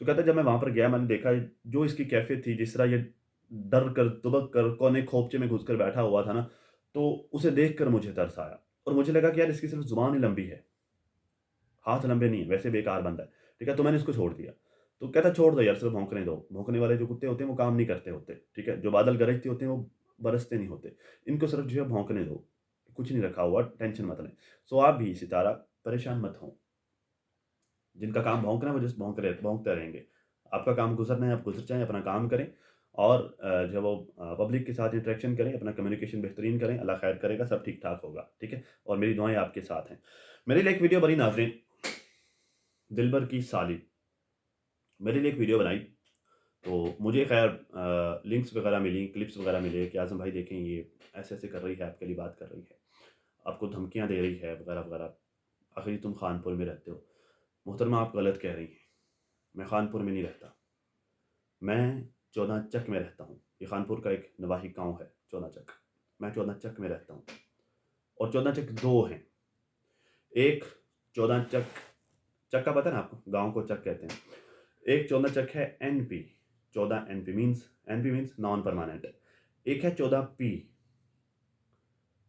تو کہتا ہے جب میں وہاں پر گیا میں نے دیکھا جو اس کی کیفیت تھی، جس طرح یہ ڈر کر دبک کر کونے کھوپچے میں گھس کر بیٹھا ہوا تھا نا، تو اسے دیکھ کر مجھے ترس آیا اور مجھے لگا کہ یار اس کی صرف زبان ہی لمبی ہے، ہاتھ لمبے نہیں ہیں، ویسے بیکار بندہ ہے، ٹھیک ہے؟ تو میں نے اس کو چھوڑ دیا۔ تو کہتا چھوڑ دو یار صرف بھونکنے دو، بھونکنے والے جو کتے ہوتے ہیں وہ کام نہیں کرتے ہوتے، ٹھیک ہے؟ جو بادل گرجتے ہوتے ہیں وہ برستے نہیں ہوتے، ان کو صرف جو ہے بھونکنے دو، کچھ نہیں رکھا ہوا، ٹینشن مت لیں۔ سو آپ بھی اسی طرح پریشان مت ہوں، جن کا کام بھونکنا ہے وہ جسٹ بھونکتے رہیں گے، آپ کا کام گزرنا ہے آپ گزر جائیں، اپنا کام کریں اور جو وہ پبلک کے ساتھ انٹریکشن کریں، اپنا کمیونیکیشن بہترین کریں، اللہ خیر کرے گا، سب ٹھیک ٹھاک ہوگا، ٹھیک ہے؟ اور میری دعائیں آپ کے ساتھ ہیں۔ میرے لیے ایک ویڈیو بنی ناظرین، دلبر کی سالی میرے لیے ایک ویڈیو بنائی، تو مجھے خیر لنکس وغیرہ ملی، کلپس وغیرہ ملے کہ اعظم بھائی دیکھیں یہ ایسے ایسے کر رہی ہے، آپ کے لیے بات کر رہی ہے، آپ کو دھمکیاں دے رہی ہے وغیرہ وغیرہ، آخر تم خانپور میں رہتے ہو۔ محترمہ آپ غلط کہہ رہی ہیں، میں خانپور میں نہیں رہتا، میں چودہ چک میں رہتا ہوں، یہ خانپور کا ایک نواحی گاؤں ہے چودہ چک، میں چودہ چک میں رہتا ہوں، اور چودہ چک دو ہیں، ایک چودہ چک، چک کا پتہ ہے نا آپ کو، گاؤں کو چک کہتے ہیں، ایک چودہ چک ہے N P, 14 N P minus, N P minus non permanent, ایک ہے 14 پی،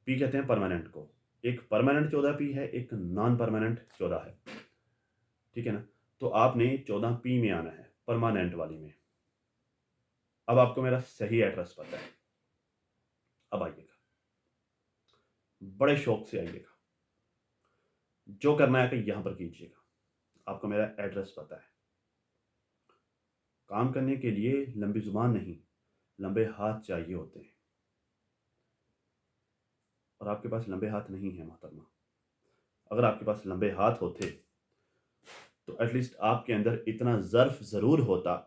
پی کہتے ہیں پرماننٹ کو، ایک پرماننٹ 14 پی ہے، ایک نان پرماننٹ 14 ہے، ٹھیک ہے نا؟ تو آپ نے 14 پی میں آنا ہے، پرماننٹ والی میں۔ اب آپ کو میرا صحیح ایڈریس پتہ ہے، اب آئیے گا، بڑے شوق سے آئیے گا، جو کرنا ہے کہ یہاں پر کیجیے گا، آپ کو میرا ایڈریس پتہ ہے۔ کام کرنے کے لیے لمبی زبان نہیں، لمبے ہاتھ چاہیے ہوتے ہیں، اور آپ کے پاس لمبے ہاتھ نہیں ہیں محترمہ۔ اگر آپ کے پاس لمبے ہاتھ ہوتے تو ایٹ لیسٹ آپ کے اندر اتنا ظرف ضرور ہوتا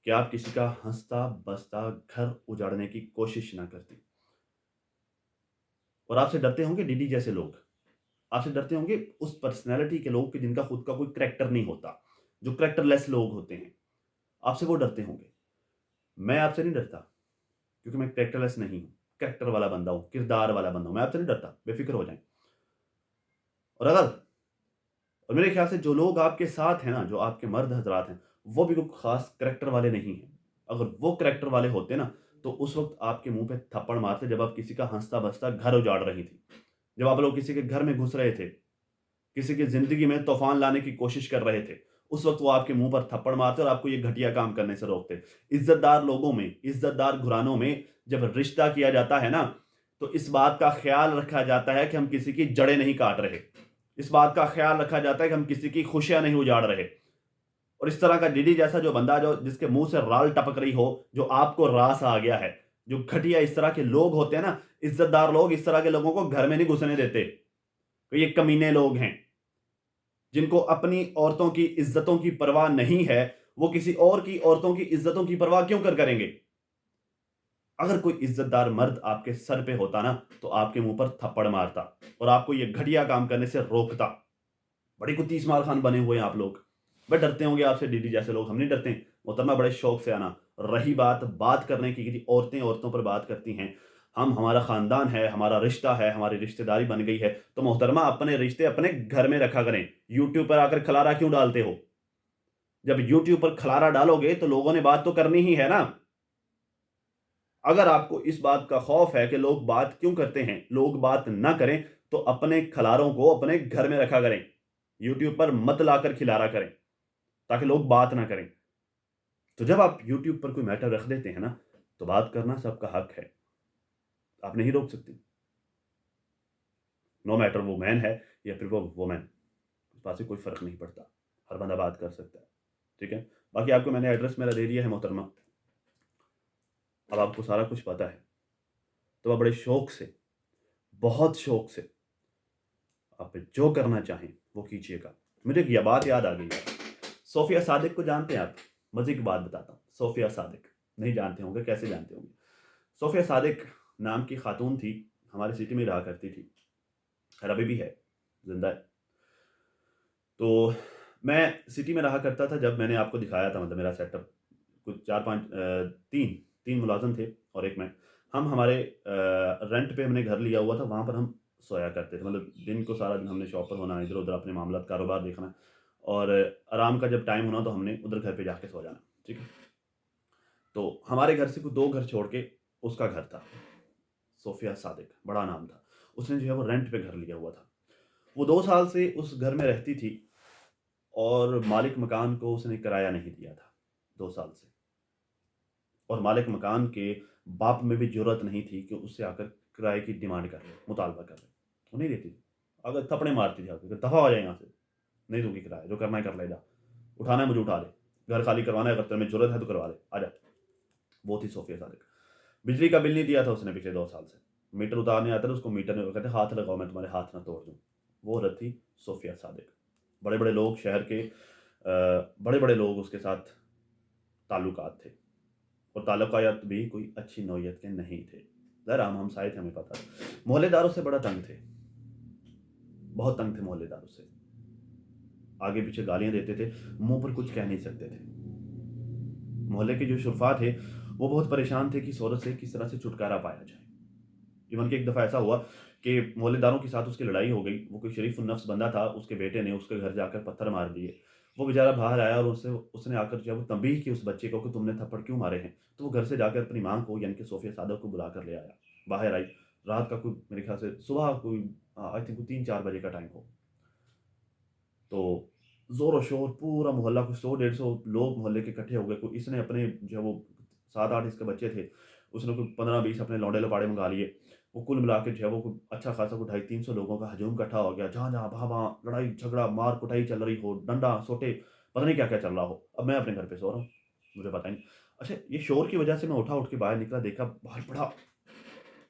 کہ آپ کسی کا ہنستا بستا گھر اجاڑنے کی کوشش نہ کرتی۔ اور آپ سے ڈرتے ہوں گے ڈی ڈی جیسے لوگ، آپ سے ڈرتے ہوں گے اس پرسنالٹی کے لوگ کہ جن کا خود کا کوئی کریکٹر نہیں ہوتا، جو کریکٹر لیس لوگ ہوتے ہیں، آپ سے وہ ڈرتے ہوں گے۔ میں آپ سے نہیں ڈرتا، کیونکہ میں کریکٹر لیس نہیں ہوں، کریکٹر والا بندہ ہوں، کردار والا بندہ ہوں، میں آپ سے نہیں ڈرتا، بے فکر ہو جائیں۔ اور میرے خیال سے جو لوگ آپ کے ساتھ ہیں نا، جو آپ کے مرد حضرات ہیں، وہ بھی کوئی خاص کریکٹر والے نہیں ہیں۔ اگر وہ کریکٹر والے ہوتے نا تو اس وقت آپ کے منہ پہ تھپڑ مارتے جب آپ کسی کا ہنستا بستا گھر اجاڑ رہی تھی، جب آپ لوگ کسی کے گھر میں گھس رہے تھے، کسی کی زندگی میں طوفان لانے کی کوشش کر رہے تھے، اس وقت وہ آپ کے منہ پر تھپڑ مارتے اور آپ کو یہ گھٹیا کام کرنے سے روکتے۔ عزت دار لوگوں میں، عزت دار گھرانوں میں جب رشتہ کیا جاتا ہے نا تو اس بات کا خیال رکھا جاتا ہے کہ ہم کسی کی جڑیں نہیں کاٹ رہے، اس بات کا خیال رکھا جاتا ہے کہ ہم کسی کی خوشیاں نہیں اجاڑ رہے۔ اور اس طرح کا ڈی ڈی جیسا جو بندہ جو جس کے منہ سے رال ٹپک رہی ہو، جو آپ کو راس آ گیا ہے، جو گھٹیا اس طرح کے لوگ ہوتے ہیں نا، عزت دار لوگ اس طرح کے لوگوں کو گھر میں نہیں گھسنے دیتے، تو یہ کمینے لوگ ہیں جن کو اپنی عورتوں کی عزتوں کی پرواہ نہیں ہے، وہ کسی اور کی عورتوں کی عزتوں کی پرواہ کیوں کریں گے؟ اگر کوئی عزت دار مرد آپ کے سر پہ ہوتا نا تو آپ کے منہ پر تھپڑ مارتا اور آپ کو یہ گھٹیا کام کرنے سے روکتا۔ بڑی کتی اسماعیل خان بنے ہوئے ہیں آپ لوگ، بڑے ڈرتے ہوں گے آپ سے ڈی ڈی جیسے لوگ، ہم نہیں ڈرتے۔ محترمہ بڑے شوق سے آنا، رہی بات کرنے کی کہ عورتیں عورتوں پر بات کرتی ہیں، ہمارا خاندان ہے، ہمارا رشتہ ہے، ہماری رشتہ داری بن گئی ہے، تو محترمہ اپنے رشتے اپنے گھر میں رکھا کریں، یوٹیوب پر آ کر کھلارا کیوں ڈالتے ہو؟ جب یوٹیوب پر کھلارا ڈالو گے تو لوگوں نے بات تو کرنی ہی ہے نا۔ اگر آپ کو اس بات کا خوف ہے کہ لوگ بات کیوں کرتے ہیں، لوگ بات نہ کریں، تو اپنے کھلاروں کو اپنے گھر میں رکھا کریں، یوٹیوب پر مت لا کر کھلارا کریں تاکہ لوگ بات نہ کریں۔ تو جب آپ یوٹیوب پر کوئی میٹر رکھ دیتے ہیں نا تو بات کرنا سب کا حق ہے، آپ نہیں روک سکتے، نو میٹر وہ مین ہے یا پھر وہ وومین، اس بات سے کوئی فرق نہیں پڑتا، ہر بندہ بات کر سکتا ہے، ٹھیک ہے؟ باقی آپ کو میں نے ایڈریس میرا دے دیا ہے محترمہ، اب آپ کو سارا کچھ پتا ہے، تو آپ بڑے شوق سے، بہت شوق سے آپ جو کرنا چاہیں وہ کیجیے گا۔ مجھے یہ بات یاد آ گئی، صوفیہ صادق کو جانتے ہیں آپ؟ مزے کی بات بتاتا ہوں، صوفیہ صادق نہیں جانتے ہوں گے، کیسے جانتے ہوں گے؟ صوفیہ صادق نام کی خاتون تھی، ہماری سٹی میں رہا کرتی تھی، خیر ابھی بھی ہے، زندہ ہے۔ تو میں سٹی میں رہا کرتا تھا جب میں نے آپ کو دکھایا تھا، مطلب میرا سیٹ اپ کچھ 3 ملازم تھے اور ایک میں، ہم ہمارے رینٹ پہ ہم نے گھر لیا ہوا تھا، وہاں پر ہم سویا کرتے تھے، مطلب دن کو سارا دن ہم نے شاپ پر ہونا، ادھر ادھر اپنے معاملات کاروبار دیکھنا، اور آرام کا جب ٹائم ہونا تو ہم نے ادھر گھر پہ جا کے سو جانا، ٹھیک ہے؟ تو ہمارے گھر سے کوئی 2 گھر چھوڑ کے اس کا گھر تھا، صوفیہ صادق بڑا نام تھا۔ اس نے جو ہے وہ رینٹ پہ گھر لیا ہوا تھا۔ وہ 2 سال سے اس گھر میں رہتی تھی اور مالک مکان کو اس نے کرایہ نہیں دیا تھا 2 سال سے، اور مالک مکان کے باپ میں بھی جرأت نہیں تھی کہ اس سے آ کر کرائے کی ڈیمانڈ کر لے، مطالبہ کر لے۔ وہ نہیں دیتی تھی، اگر تھپڑے مارتی تھی آ کے کہ دفع ہو جائے یہاں سے، نہیں دوں گی کرایہ، جو کرنا ہے کر لے جا، اٹھانا ہے مجھے اٹھا لے، گھر خالی کروانا ہے اگر تیرے میں جرأت ہے تو کروا لے، آ جا۔ وہ تھی صوفیہ صادق۔ بجلی کا بل نہیں دیا تھا اس نے پچھلے 2 سال سے، میٹر اتارنے آتا تھا اس کو میٹر میں وہ کہتے ہاتھ لگاؤ میں تمہارے ہاتھ نہ توڑ دوں۔ وہ عورت تھی صوفیہ صادق۔ بڑے بڑے لوگ شہر کے بڑے بڑے لوگ اس کے ساتھ تعلقات تھے، اور تعلقات بھی کوئی اچھی نوعیت کے نہیں تھے، ظاہر ہم سائے تھے، ہمیں پتہ ہے۔ محلے داروں سے بڑا تنگ تھے، بہت تنگ تھے محلے داروں سے، آگے پیچھے گالیاں دیتے تھے، منہ پر کچھ کہہ نہیں سکتے تھے۔ محلے کے جو شرفا تھے وہ بہت پریشان تھے کہ اس عورت سے کس طرح سے چھٹکارا پایا جائے۔ ایون کہ ایک دفعہ ایسا ہوا کہ محلے داروں کے ساتھ اس کی لڑائی ہو گئی، وہ کوئی شریف النفس بندہ تھا، اس کے بیٹے نے اس کے گھر جا کر پتھر مار دیے۔ وہ بیچارہ باہر آیا اور اس نے آ کر جب وہ تنبیہ کی اس بچے کو کہ تم نے تھپڑ کیوں مارے ہیں، تو وہ گھر سے جا کر اپنی ماں کو یعنی کہ صوفیہ صادق کو بلا کر لے آیا۔ باہر آئی، رات کا کوئی میرے خیال سے صبح کوئی آئی تھنک 3-4 بجے کا ٹائم ہو، تو زور و شور پورا محلہ، کوئی 100-150 لوگ محلے کے اکٹھے ہو گئے۔ کوئی اس نے اپنے جو ہے وہ 7-8 اس کے بچے تھے، اس نے کوئی 15-20 اپنے لونڈے لپاڑے منگا لیے۔ وہ کل ملا کے جو ہے وہ کوئی اچھا خاصا کوئی 250-300 لوگوں کا ہجوم اکٹھا ہو گیا، جہاں جہاں وہاں وہاں لڑائی جھگڑا مار کٹائی چل رہی ہو، ڈنڈا سوٹے، پتہ نہیں کیا کیا چل رہا ہو۔ اب میں اپنے گھر پہ سو رہا ہوں، مجھے پتہ ہی نہیں۔ اچھا یہ شور کی وجہ سے میں اٹھ کے باہر نکلا، دیکھا باہر بڑا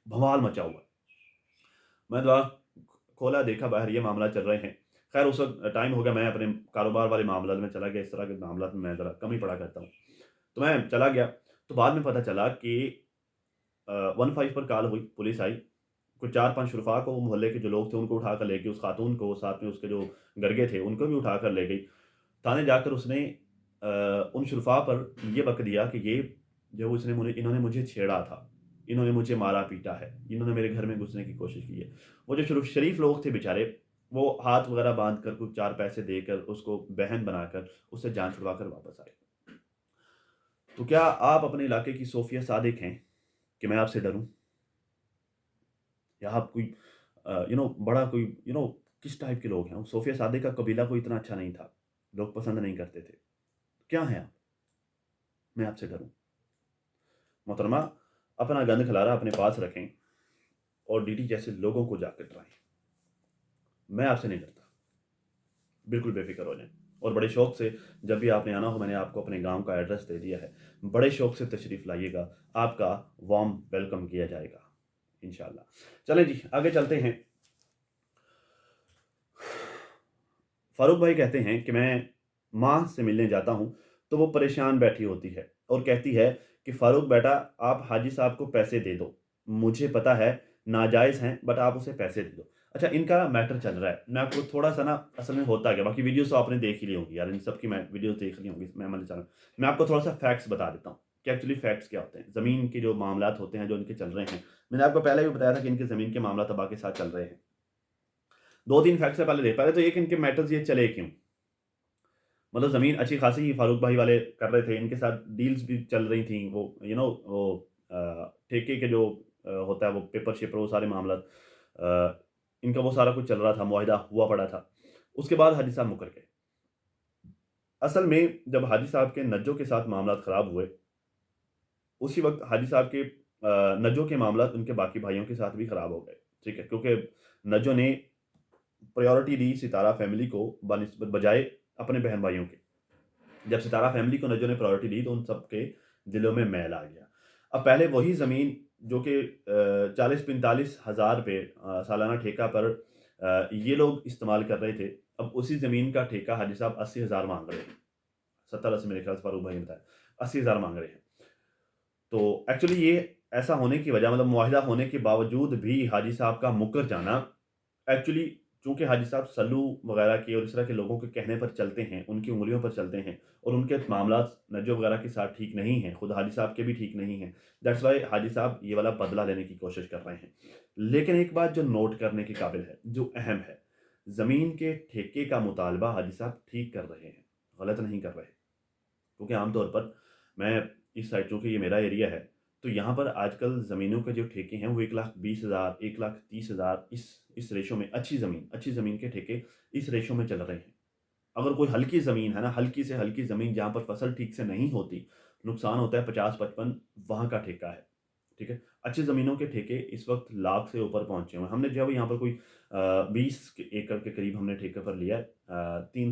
بھوال مچا ہوا ہے۔ میں دروازہ کھولا، دیکھا باہر یہ معاملہ چل رہے ہیں۔ خیر اس وقت ٹائم ہو گیا، میں اپنے کاروبار والے معاملات میں چلا گیا، اس طرح کے معاملات میں ذرا کم ہی پڑا کرتا ہوں، تو میں چلا گیا۔ تو بعد میں پتہ چلا کہ 15 پر کال ہوئی، پولیس آئی، کچھ 4-5 شرفا کو محلے کے جو لوگ تھے ان کو اٹھا کر لے گئی، اس خاتون کو، ساتھ میں اس کے جو گرگے تھے ان کو بھی اٹھا کر لے گئی۔ تھانے جا کر اس نے ان شرفا پر یہ بک دیا کہ یہ جو انہوں نے مجھے چھیڑا تھا، انہوں نے مجھے مارا پیٹا ہے، انہوں نے میرے گھر میں گھسنے کی کوشش کی ہے۔ وہ جو شریف لوگ تھے بیچارے، وہ ہاتھ وغیرہ باندھ کر کچھ 4 پیسے دے کر اس کو بہن بنا کر اس سے جان چھڑوا کر واپس آئے۔ تو کیا آپ اپنے علاقے کی صوفیہ صادق ہیں کہ میں آپ سے ڈروں؟ یا آپ کوئی بڑا کوئی کس ٹائپ کے لوگ ہیں؟ صوفیہ صادق کا قبیلہ کوئی اتنا اچھا نہیں تھا، لوگ پسند نہیں کرتے تھے، کیا ہیں آپ؟ میں آپ سے ڈروں؟ محترمہ، اپنا گند خلارہ اپنے پاس رکھیں اور ڈی ڈی جیسے لوگوں کو جا کر ڈرائیں۔ میں آپ سے نہیں ڈرتا، بالکل بے فکر ہو جائیں، اور بڑے شوق سے جب بھی آپ نے آنا ہو، میں نے آپ کو اپنے گاؤں کا ایڈریس دے دیا ہے، بڑے شوق سے تشریف لائیے گا، آپ کا وارم ویلکم کیا جائے گا انشاءاللہ۔ چلیں جی آگے چلتے ہیں۔ فاروق بھائی کہتے ہیں کہ میں ماں سے ملنے جاتا ہوں تو وہ پریشان بیٹھی ہوتی ہے اور کہتی ہے کہ فاروق بیٹا آپ حاجی صاحب کو پیسے دے دو، مجھے پتا ہے ناجائز ہیں بٹ آپ اسے پیسے دے دو۔ اچھا ان کا میٹر چل رہا ہے، میں آپ کو تھوڑا سا اصل میں ہوتا گیا، باقی ویڈیوز تو آپ نے دیکھ ہی لی ہوں گی یار، ان سب کی میں ویڈیوز دیکھ لی ہوں گی، میں آپ کو تھوڑا سا فیکٹس بتا دیتا ہوں کہ ایکچولی فیکٹس کیا ہوتے ہیں، زمین کے جو معاملات ہوتے ہیں جو ان کے چل رہے ہیں۔ میں نے آپ کو پہلے بھی بتایا تھا کہ ان کے زمین کے معاملات ابا کے ساتھ چل رہے ہیں۔ 2-3 فیکٹ سے پہلے تو ایک ان کے میٹرز یہ چلے کیوں، مطلب زمین اچھی خاصی ہی فاروق بھائی والے کر رہے تھے، ان کے ساتھ ڈیلز بھی چل رہی تھیں، وہ وہ ٹھیکے کے جو ہوتا ہے وہ پیپر شیپر، وہ سارے معاملات ان کا وہ سارا کچھ چل رہا تھا، معاہدہ ہوا پڑا تھا۔ اس کے بعد حاجی صاحب مکر گئے۔ اصل میں جب حاجی صاحب کے نجوں کے ساتھ معاملات خراب ہوئے، اسی وقت حاجی صاحب کے نجوں کے معاملات ان کے باقی بھائیوں کے ساتھ بھی خراب ہو گئے، ٹھیک ہے، کیونکہ نجوں نے پریورٹی دی ستارہ فیملی کو بنسبت بجائے اپنے بہن بھائیوں کے۔ جب ستارہ فیملی کو نجوں نے پرائیورٹی دی تو ان سب کے دلوں میں میل آ گیا۔ اب پہلے وہی زمین جو کہ 40-45 ہزار پہ سالانہ ٹھیکہ پر یہ لوگ استعمال کر رہے تھے، اب اسی زمین کا ٹھیکہ حاجی صاحب 80,000 مانگ رہے ہیں، 70-80 میرے خیال سے فاروق بھائی نے بتایا 80,000 مانگ رہے ہیں۔ تو ایکچولی یہ ایسا ہونے کی وجہ، مطلب معاہدہ ہونے کے باوجود بھی حاجی صاحب کا مکر جانا، ایکچولی چونکہ حاجی صاحب سلو وغیرہ کے اور اس طرح کے لوگوں کے کہنے پر چلتے ہیں، ان کی انگلیوں پر چلتے ہیں، اور ان کے معاملات نجو وغیرہ کے ساتھ ٹھیک نہیں ہیں، خود حاجی صاحب کے بھی ٹھیک نہیں ہیں، دیٹس وائی حاجی صاحب یہ والا بدلہ لینے کی کوشش کر رہے ہیں۔ لیکن ایک بات جو نوٹ کرنے کے قابل ہے، جو اہم ہے، زمین کے ٹھیکے کا مطالبہ حاجی صاحب ٹھیک کر رہے ہیں، غلط نہیں کر رہے، کیونکہ عام طور پر میں اس سائڈ، چونکہ یہ میرا ایریا ہے، تو یہاں پر آج کل زمینوں کے جو ٹھیکے ہیں وہ 1,20,000 1,30,000 اس ریشو میں اچھی زمین کے ٹھیکے اس ریشو میں چل رہے ہیں۔ اگر کوئی ہلکی زمین ہے نا، ہلکی سے ہلکی زمین جہاں پر فصل ٹھیک سے نہیں ہوتی، نقصان ہوتا ہے 50-55، وہاں کا ٹھیکہ ہے، ٹھیک ہے۔ اچھی زمینوں کے ٹھیکے اس وقت لاکھ سے اوپر پہنچے ہوئے ہیں۔ ہم نے جب یہاں پر کوئی 20 ایکڑ کے قریب ہم نے ٹھیکے پر لیا ہے 3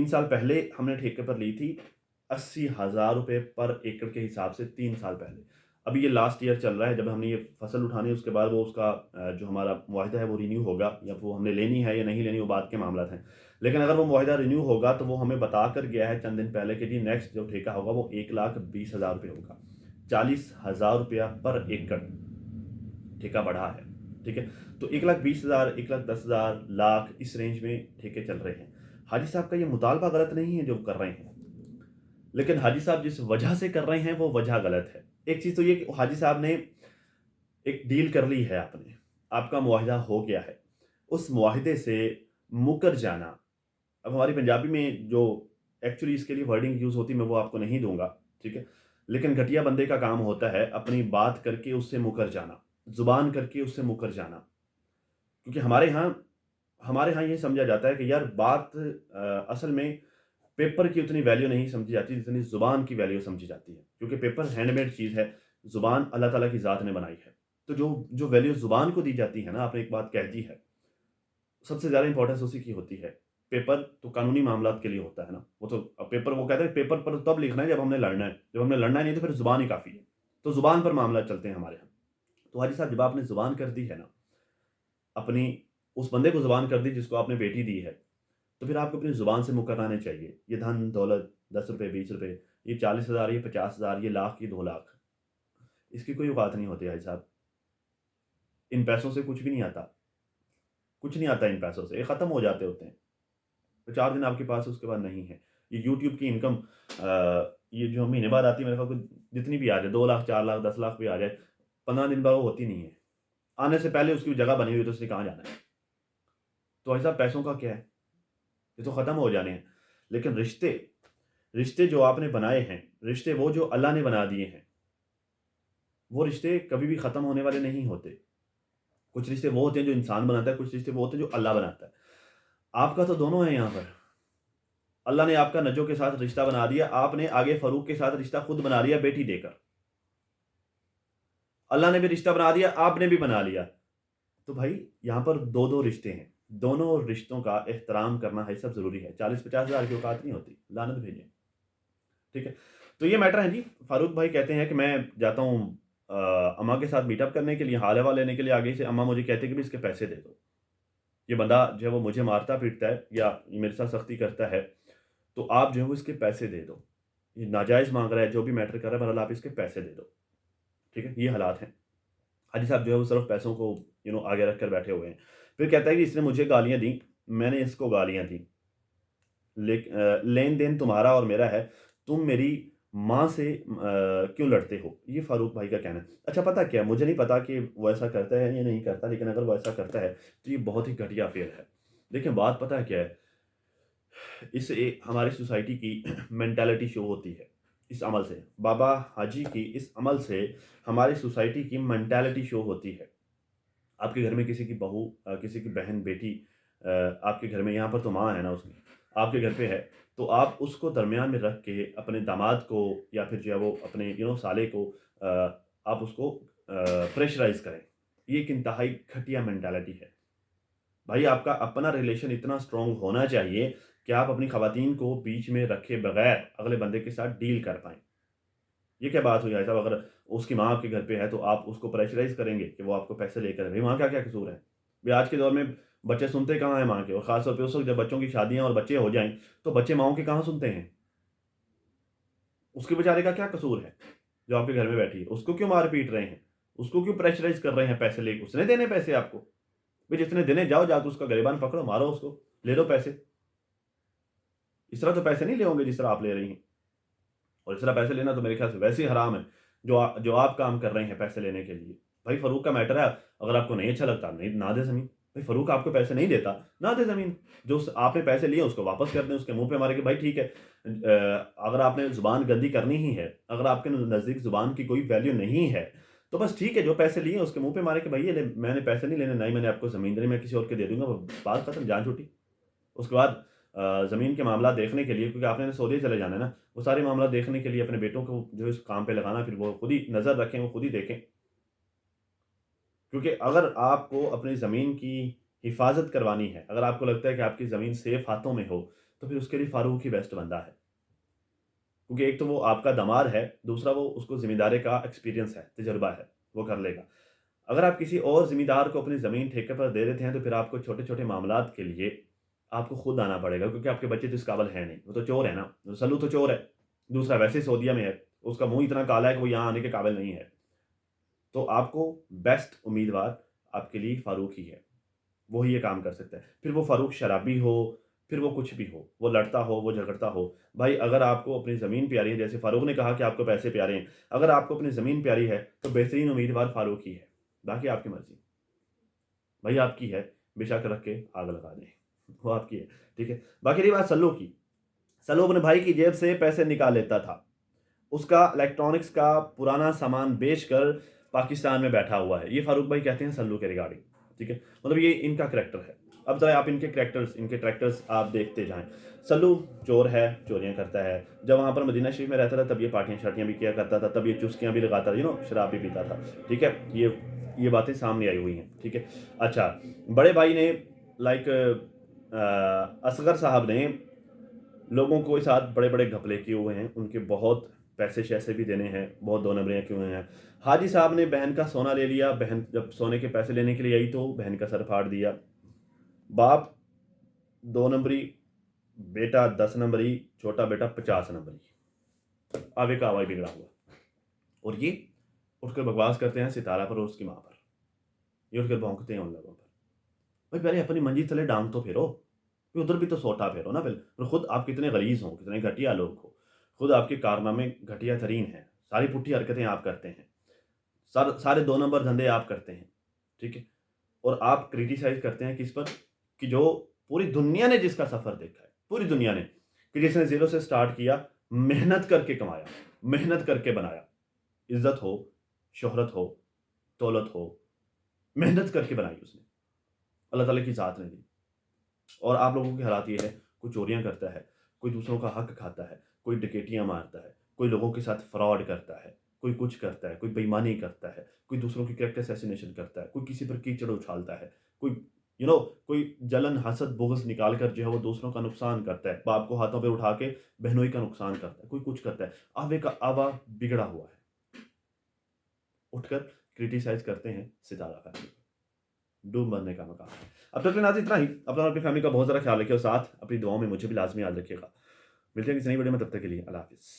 سال پہلے ہم نے ٹھیکے پر لی تھی 80,000 روپے پر ایکڑ کے حساب سے 3 سال پہلے۔ ابھی یہ لاسٹ ایئر چل رہا ہے، جب ہم نے یہ فصل اٹھانی ہے اس کے بعد وہ اس کا جو ہمارا معاہدہ ہے وہ رینیو ہوگا، یا وہ ہم نے لینی ہے یا نہیں لینی وہ بات کے معاملات ہیں، لیکن اگر وہ معاہدہ رینیو ہوگا تو وہ ہمیں بتا کر گیا ہے چند دن پہلے کہ جی نیکسٹ جو ٹھیکہ ہوگا وہ 1,20,000 روپے ہوگا، 40,000 روپیہ پر ایکڑ ٹھیکہ بڑھا ہے، ٹھیک ہے۔ تو 1,20,000 1,10,000 لاکھ اس رینج میں ٹھیکے چل رہے ہیں۔ حاجی صاحب کا یہ مطالبہ غلط نہیں ہے جو کر رہے ہیں، لیکن حاجی صاحب جس وجہ سے کر رہے ہیں وہ وجہ غلط ہے۔ ایک چیز تو یہ کہ حاجی صاحب نے ایک ڈیل کر لی ہے، آپ کا معاہدہ ہو گیا ہے، اس معاہدے سے مکر جانا، اب ہماری پنجابی میں جو ایکچولی اس کے لیے ورڈنگ یوز ہوتی میں وہ آپ کو نہیں دوں گا، ٹھیک ہے، لیکن گھٹیا بندے کا کام ہوتا ہے اپنی بات کر کے اس سے مکر جانا، زبان کر کے اس سے مکر جانا، کیونکہ ہمارے ہاں یہ سمجھا جاتا ہے کہ یار بات اصل میں پیپر کی اتنی ویلیو نہیں سمجھی جاتی جتنی زبان کی ویلیو سمجھی جاتی ہے، کیونکہ پیپر ہینڈ میڈ چیز ہے، زبان اللہ تعالیٰ کی ذات نے بنائی ہے، تو جو ویلیو زبان کو دی جاتی ہے نا، آپ نے ایک بات کہہ دی ہے، سب سے زیادہ امپورٹنس اسی کی ہوتی ہے۔ پیپر تو قانونی معاملات کے لیے ہوتا ہے نا، وہ تو پیپر، وہ کہتے ہیں پیپر پر تب لکھنا ہے جب ہم نے لڑنا ہے، جب ہم نے لڑنا ہی نہیں تو پھر زبان ہی کافی ہے، تو زبان پر معاملات چلتے ہیں ہمارے یہاں۔ تو حاجی صاحب جب آپ نے زبان کر دی ہے نا، اپنی اس بندے کو زبان کر دی جس کو آپ نے بیٹی دی ہے، تو پھر آپ کو اپنی زبان سے مکرانے چاہیے۔ یہ دھن دولت 10 روپے 20 روپے، یہ 40,000، یہ 50,000، یہ لاکھ، یہ 2 لاکھ، اس کی کوئی اوقات نہیں ہوتی حاجی صاحب۔ ان پیسوں سے کچھ بھی نہیں آتا، کچھ نہیں آتا ان پیسوں سے، یہ ختم ہو جاتے ہوتے ہیں، تو 4 دن آپ کے پاس اس کے بعد نہیں ہے۔ یہ یوٹیوب کی انکم یہ جو مہینے بعد آتی ہے، میرے خیال کو جتنی بھی آ جائے، 2 لاکھ 4 لاکھ 10 لاکھ بھی آ جائے، 15 دن بعد وہ ہوتی نہیں ہے، آنے سے پہلے اس کی جگہ بنی ہوئی تو اس نے کہاں جانا ہے۔ تو ایسا پیسوں کا کیا ہے، یہ تو ختم ہو جانے ہیں، لیکن رشتے جو آپ نے بنائے ہیں، رشتے وہ جو اللہ نے بنا دیے ہیں، وہ رشتے کبھی بھی ختم ہونے والے نہیں ہوتے۔ کچھ رشتے وہ ہوتے ہیں جو انسان بناتا ہے، کچھ رشتے وہ ہوتے ہیں جو اللہ بناتا ہے۔ آپ کا تو دونوں ہے یہاں پر، اللہ نے آپ کا نجو کے ساتھ رشتہ بنا دیا، آپ نے آگے فاروق کے ساتھ رشتہ خود بنا لیا بیٹی دے کر، اللہ نے بھی رشتہ بنا دیا، آپ نے بھی بنا لیا، تو بھائی یہاں پر دو رشتے ہیں، دونوں رشتوں کا احترام کرنا ہے سب ضروری ہے۔ 40-50 ہزار کی اوقات نہیں ہوتی، لعنت بھیجیں، ٹھیک ہے۔ تو یہ میٹر ہے جی، فاروق بھائی کہتے ہیں کہ میں جاتا ہوں اماں کے ساتھ میٹ اپ کرنے کے لیے، حال حوالہ لینے کے لیے، آگے سے اماں مجھے کہتے ہیں کہ بھی اس کے پیسے دے دو، یہ بندہ جو ہے وہ مجھے مارتا پیٹتا ہے یا میرے ساتھ سختی کرتا ہے، تو آپ جو ہے وہ اس کے پیسے دے دو، یہ ناجائز مانگ رہا ہے، جو بھی میٹر کر رہا ہے، بہرحال آپ اس کے پیسے دے دو، ٹھیک ہے۔ یہ حالات ہیں، حاجی صاحب جو ہے وہ صرف پیسوں کو آگے رکھ کر بیٹھے ہوئے ہیں۔ پھر کہتا ہے کہ اس نے مجھے گالیاں دیں، میں نے اس کو گالیاں دیں، لین دین تمہارا اور میرا ہے، تم میری ماں سے کیوں لڑتے ہو، یہ فاروق بھائی کا کہنا ہے۔ اچھا پتہ کیا، مجھے نہیں پتا کہ وہ ایسا کرتا ہے یا نہیں کرتا، لیکن اگر وہ ایسا کرتا ہے تو یہ بہت ہی گھٹیا فعل ہے۔ دیکھیں بات پتہ کیا ہے، اس سے ہماری سوسائٹی کی مینٹالٹی شو ہوتی ہے، اس عمل سے بابا حاجی کی اس عمل سے ہماری سوسائٹی کی مینٹالٹی شو ہوتی ہے۔ آپ کے گھر میں کسی کی بہو، کسی کی بہن بیٹی آپ کے گھر میں، یہاں پر تو ماں ہے نا اس کی، آپ کے گھر پہ ہے، تو آپ اس کو درمیان میں رکھ کے اپنے داماد کو یا پھر جو ہے وہ اپنے سالے کو آپ اس کو پریشرائز کریں، یہ ایک انتہائی گھٹیا مینٹالٹی ہے۔ بھائی آپ کا اپنا ریلیشن اتنا سٹرونگ ہونا چاہیے کہ آپ اپنی خواتین کو بیچ میں رکھے بغیر اگلے بندے کے ساتھ ڈیل کر پائیں۔ یہ کیا بات ہوئی ہے صاحب، اگر اس کی ماں آپ کے گھر پہ ہے تو آپ اس کو پریشرائز کریں گے کہ وہ آپ کو پیسے لے کر، بھائی ماں کا کیا قصور ہے؟ بھائی آج کے دور میں بچے سنتے کہاں ہیں ماں کے، اور خاص طور پہ اس وقت جب بچوں کی شادیاں اور بچے ہو جائیں تو بچے ماؤں کے کہاں سنتے ہیں؟ اس کے بیچارے کا کیا قصور ہے جو آپ کے گھر میں بیٹھی ہے؟ اس کو کیوں مار پیٹ رہے ہیں؟ اس کو کیوں پریشرائز کر رہے ہیں پیسے لے کے؟ اس نے دینے پیسے آپ کو؟ بھائی جتنے دینے جاؤ، جا کے اس کا گریبان پکڑو، مارو اس کو، لے لو پیسے۔ اس طرح تو پیسے نہیں لے ہوں گے جس طرح آپ لے رہی ہیں، اور اس طرح پیسے لینا تو میرے خیال سے ویسے ہی حرام ہے جو آپ کام کر رہے ہیں پیسے لینے کے لیے۔ بھائی فاروق کا میٹر ہے، اگر آپ کو نہیں اچھا لگتا نہیں نہ دے زمین، بھائی فاروق آپ کو پیسے نہیں دیتا، نہ دے زمین، جو آپ نے پیسے لیے اس کو واپس کر دیں، اس کے منہ پہ مارے کہ بھائی ٹھیک ہے، اگر آپ نے زبان گندی کرنی ہی ہے، اگر آپ کے نزدیک زبان کی کوئی ویلیو نہیں ہے تو بس ٹھیک ہے، جو پیسے لیے اس کے منہ پہ مارے کہ بھائی یہ لے، میں نے پیسے نہیں لینے، نہ ہی میں نے آپ کو زمین دینی، میں کسی اور کے دے دوں گا، بات ختم، جان چھوٹی۔ اس کے بعد زمین کے معاملات دیکھنے کے لیے، کیونکہ آپ نے سعودی چلے جانا ہے نا، وہ سارے معاملات دیکھنے کے لیے اپنے بیٹوں کو جو ہے اس کام پہ لگانا، پھر وہ خود ہی نظر رکھیں، وہ خود ہی دیکھیں، کیونکہ اگر آپ کو اپنی زمین کی حفاظت کروانی ہے، اگر آپ کو لگتا ہے کہ آپ کی زمین سیف ہاتھوں میں ہو، تو پھر اس کے لیے فاروق ہی بیسٹ بندہ ہے، کیونکہ ایک تو وہ آپ کا دمار ہے، دوسرا وہ اس کو ذمہ داری کا ایکسپیرینس ہے، تجربہ ہے، وہ کر لے گا۔ اگر آپ کسی اور ذمہ دار کو اپنی زمین ٹھیکے پر دے دیتے ہیں تو پھر آپ کو چھوٹے چھوٹے معاملات کے لیے آپ کو خود آنا پڑے گا، کیونکہ آپ کے بچے تو اس قابل ہے نہیں، وہ تو چور ہے نا، سلو تو چور ہے، دوسرا ویسے ہی سعودیہ میں ہے، اس کا منہ اتنا کالا ہے کہ وہ یہاں آنے کے قابل نہیں ہے، تو آپ کو بیسٹ امیدوار آپ کے لیے فاروق ہی ہے، وہی یہ کام کر سکتا ہے، پھر وہ فاروق شرابی ہو، پھر وہ کچھ بھی ہو، وہ لڑتا ہو، وہ جھگڑتا ہو، بھائی اگر آپ کو اپنی زمین پیاری ہے، جیسے فاروق نے کہا کہ آپ کو پیسے پیارے ہیں، اگر آپ کو اپنی زمین پیاری ہے تو بہترین امیدوار فاروق ہی ہے، باقی آپ کی مرضی، بھائی آپ کی ہے، بے شک رکھ کے آگ لگا دیں، وہ آپ کی ہے، ٹھیک ہے۔ باقی رہی بات سلو کی، سلو اپنے بھائی کی جیب سے پیسے نکال لیتا تھا، اس کا الیکٹرانکس کا پرانا سامان بیچ کر پاکستان میں بیٹھا ہوا ہے، یہ فاروق بھائی کہتے ہیں سلو کے ریگارڈنگ، ٹھیک ہے، مطلب یہ ان کا کریکٹر ہے۔ اب ذرا آپ ان کے کریکٹرز، ان کے ٹریکٹرز آپ دیکھتے جائیں، سلو چور ہے، چوریاں کرتا ہے، جب وہاں پر مدینہ شریف میں رہتا تھا تب یہ پارٹیاں شارٹیاں بھی کیا کرتا تھا، تب یہ چسکیاں بھی لگاتا تھا، شراب بھی پیتا تھا، ٹھیک ہے، یہ باتیں سامنے آئی ہوئی ہیں، ٹھیک ہے۔ اچھا، بڑے بھائی نے لائک اصغر صاحب نے لوگوں کو ساتھ بڑے بڑے گھپلے کیے ہوئے ہیں، ان کے بہت پیسے شیسے بھی دینے ہیں، بہت دو نمبریاں کیے ہوئے ہیں۔ حاجی صاحب نے بہن کا سونا لے لیا، بہن جب سونے کے پیسے لینے کے لیے آئی تو بہن کا سر پھاڑ دیا، باپ 2 نمبری، بیٹا 10 نمبری، چھوٹا بیٹا 50 نمبری، آوے کا آوائی بگڑا ہوا، اور یہ اٹھ کر بکواس کرتے ہیں ستارہ پر اور اس کی ماں پر، یہ اٹھ کر بھونکتے ہیں ان لوگوں پر، بھائی پہلے اپنی منجی تلے ڈانگ تو پھیرو، ادھر بھی تو سوٹا پھیرو نا، پھر خود آپ کتنے غلیظ ہوں، کتنے گھٹیا لوگ ہو، خود آپ کے کارنامے گھٹیا ترین ہیں، ساری پٹھی حرکتیں آپ کرتے ہیں، سارے 2 نمبر دھندے آپ کرتے ہیں، ٹھیک ہے، اور آپ کریٹیسائز کرتے ہیں کس پر، کہ جو پوری دنیا نے جس کا سفر دیکھا ہے، پوری دنیا نے، کہ جس نے زیرو سے سٹارٹ کیا، محنت کر کے کمایا، محنت کر کے بنایا، عزت ہو، شہرت ہو، دولت ہو، محنت کر کے بنائی اس نے، اللہ تعالیٰ کی ذات نے دی، اور آپ لوگوں کے حالات یہ ہے، کوئی چوریاں کرتا ہے، کوئی دوسروں کا حق کھاتا ہے، کوئی ڈکیٹیاں مارتا ہے، کوئی لوگوں کے ساتھ فراڈ کرتا ہے، کوئی کچھ کرتا ہے، کوئی بےایمانی کرتا ہے، کوئی دوسروں کی کریکٹر اسیسینیشن کرتا ہے، کوئی کسی پر کیچڑ اچھالتا ہے، کوئی کوئی جلن حسد بغض نکال کر جو ہے وہ دوسروں کا نقصان کرتا ہے، باپ کو ہاتھوں پہ اٹھا کے بہنوئی کا نقصان کرتا ہے، کوئی کچھ کرتا ہے، آوے کا آوا بگڑا ہوا ہے، اٹھ کر کریٹیسائز کرتے ہیں ستارہ کا، ڈوب مرنے کا مقام ہے۔ اب تک کے ناظرین اتنا ہی، اپنا اور اپنی فیملی کا بہت زیادہ خیال رکھیے، اور ساتھ اپنی دعاؤں میں مجھے بھی لازمی یاد رکھیے گا۔ ملتے ہیں کسی نئی ویڈیو میں، تب تک کے لیے اللہ حافظ۔